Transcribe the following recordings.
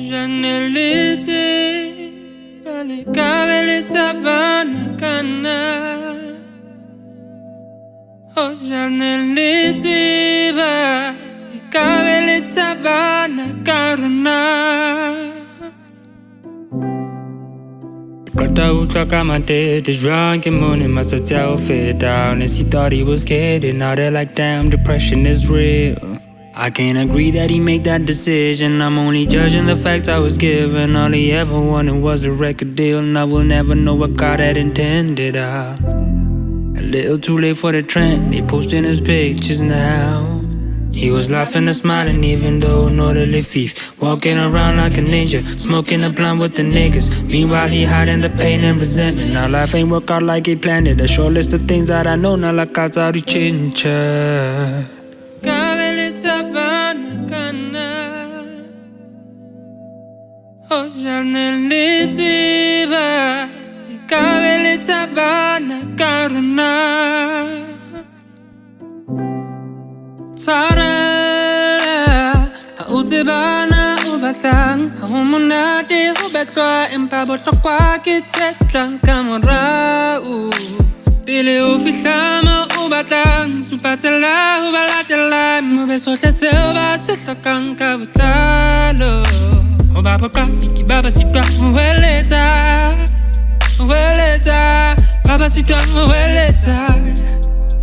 Hoja Ne Le Tseba, le tseba na kana. Hoja Ne Le Tseba, le tseba na karuna. Kata utlwa ka matete jwang ke mone matsatsi a ho feta. Honestly thought he was kidding. Now they're like damn, depression is real. I can't agree that he made that decision. I'm only judging the facts I was given. All he ever wanted was a record deal, and I will never know what God had intended. A little too late for the trend. They posting his pictures now. He was laughing and smiling even though an orderly thief, walking around like a ninja, smoking a blunt with the niggas. Meanwhile he hiding the pain and resentment. Now life ain't work out like he planned it. A short list of things that I know, now like Kazari Chincha. Le tseba na kana. Hoja Ne Le Tseba, le tseba na karuna. Tshwarela ha o tseba na o batlang, ha ho monate ho batlwa, empa bohlokwa ke tse tlang ka morao. Pele o fihla moo o batlang, supa tsela ho ba latelang, ho be sohle seo ba se hlokang ka botlalo. Ho ba boqapi ba ba sitwang ho hweletsa, ba ba sitwang ho hweletsa.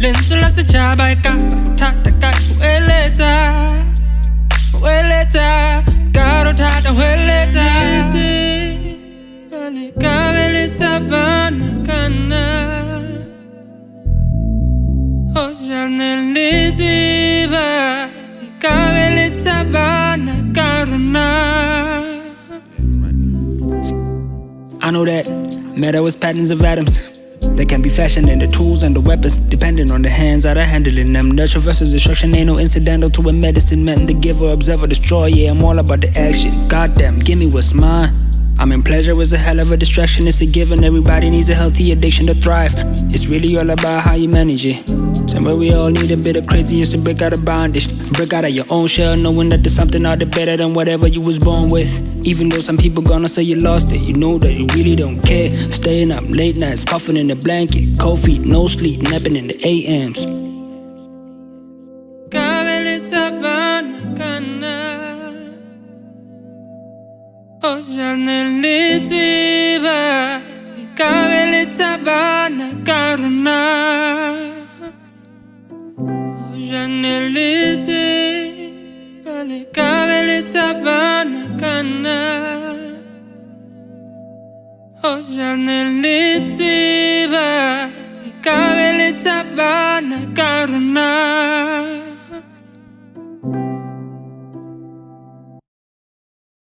Lentswe la setjhaba e ka ho thata ka ho hweletsa, ka ho thata ho hweletsa. Le tseba na kana. Hoja Ne Le Tseba, le tseba na karuna. I know that matter was patterns of atoms. They can be fashioned in the tools and the weapons, depending on the hands that are handling them. Nurture versus destruction ain't no incidental to a medicine meant to give or observe or destroy. Yeah, I'm all about the action. Goddamn, give me what's mine. I mean, pleasure is a hell of a distraction. It's a given. Everybody needs a healthy addiction to thrive. It's really all about how you manage it. Somewhere we all need a bit of crazy just to break out of bondage. Break out of your own shell, knowing that there's something out there better than whatever you was born with. Even though some people gonna say you lost it, you know that you really don't care. Staying up late nights, coughing in the blanket, cold feet, no sleep, napping in the AMs. Le tseba na kana. Hoja Ne Le Tseba, le tseba na karuna. Hoja Ne Le Tseba, le tseba na kana. Hoja Ne Le Tseba, le tseba na karuna.